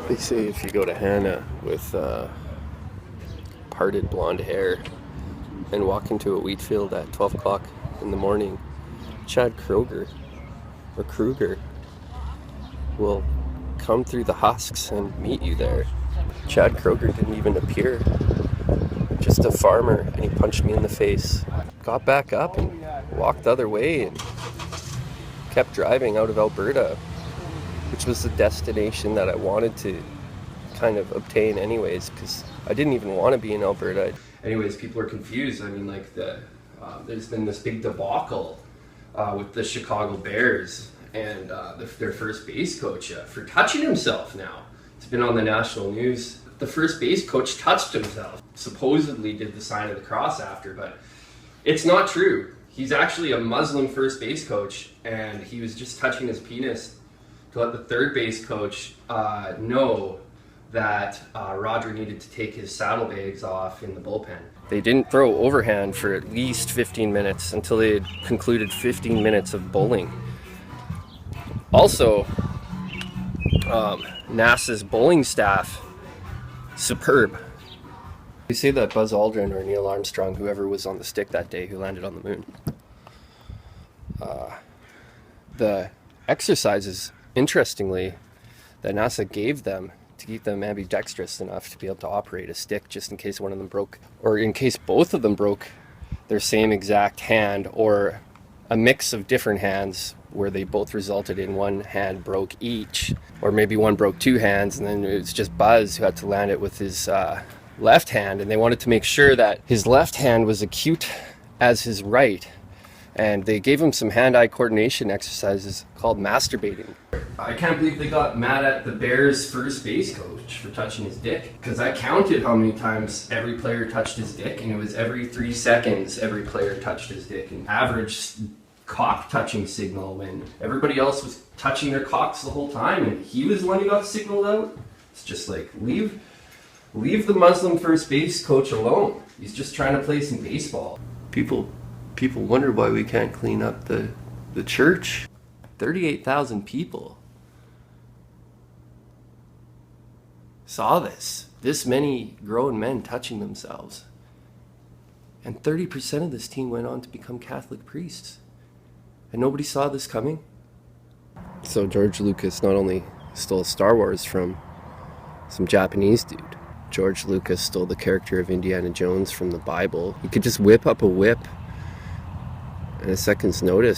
They say if you go to Hannah with parted blonde hair and walk into a wheat field at 12 o'clock in the morning, Chad Kroger or Kruger will come through the husks and meet you there. Chad Kroger didn't even appear, just a farmer, and he punched me in the face. Got back up and walked the other way and kept driving out of Alberta, which was the destination that I wanted to kind of obtain anyways, because I didn't even want to be in Alberta. Anyways, people are confused. I mean, like, there's been this big debacle with the Chicago Bears and their first base coach for touching himself now. It's been on the national news. The first base coach touched himself. Supposedly did the sign of the cross after, but it's not true. He's actually a Muslim first base coach, and he was just touching his penis to let the third base coach know that Roger needed to take his saddlebags off in the bullpen. They didn't throw overhand for at least 15 minutes until they had concluded 15 minutes of bowling. Also, NASA's bowling staff, superb. They say that Buzz Aldrin or Neil Armstrong, whoever was on the stick that day who landed on the moon, the exercises, interestingly, that NASA gave them to keep them ambidextrous enough to be able to operate a stick just in case one of them broke, or in case both of them broke their same exact hand, or a mix of different hands where they both resulted in one hand broke each, or maybe one broke two hands, and then it was just Buzz who had to land it with his left hand, and they wanted to make sure that his left hand was acute as his right. And they gave him some hand-eye coordination exercises called masturbating. I can't believe they got mad at the Bears' first base coach for touching his dick, because I counted how many times every player touched his dick, and it was every 3 seconds every player touched his dick. An average cock touching signal when everybody else was touching their cocks the whole time, and he was the one who got signaled out. It's just like, leave the Muslim first base coach alone. He's just trying to play some baseball. People wonder why we can't clean up the church. 38,000 people saw this many grown men touching themselves. And 30% of this team went on to become Catholic priests. And nobody saw this coming. So George Lucas not only stole Star Wars from some Japanese dude, George Lucas stole the character of Indiana Jones from the Bible. He could just whip up a whip in a second's notice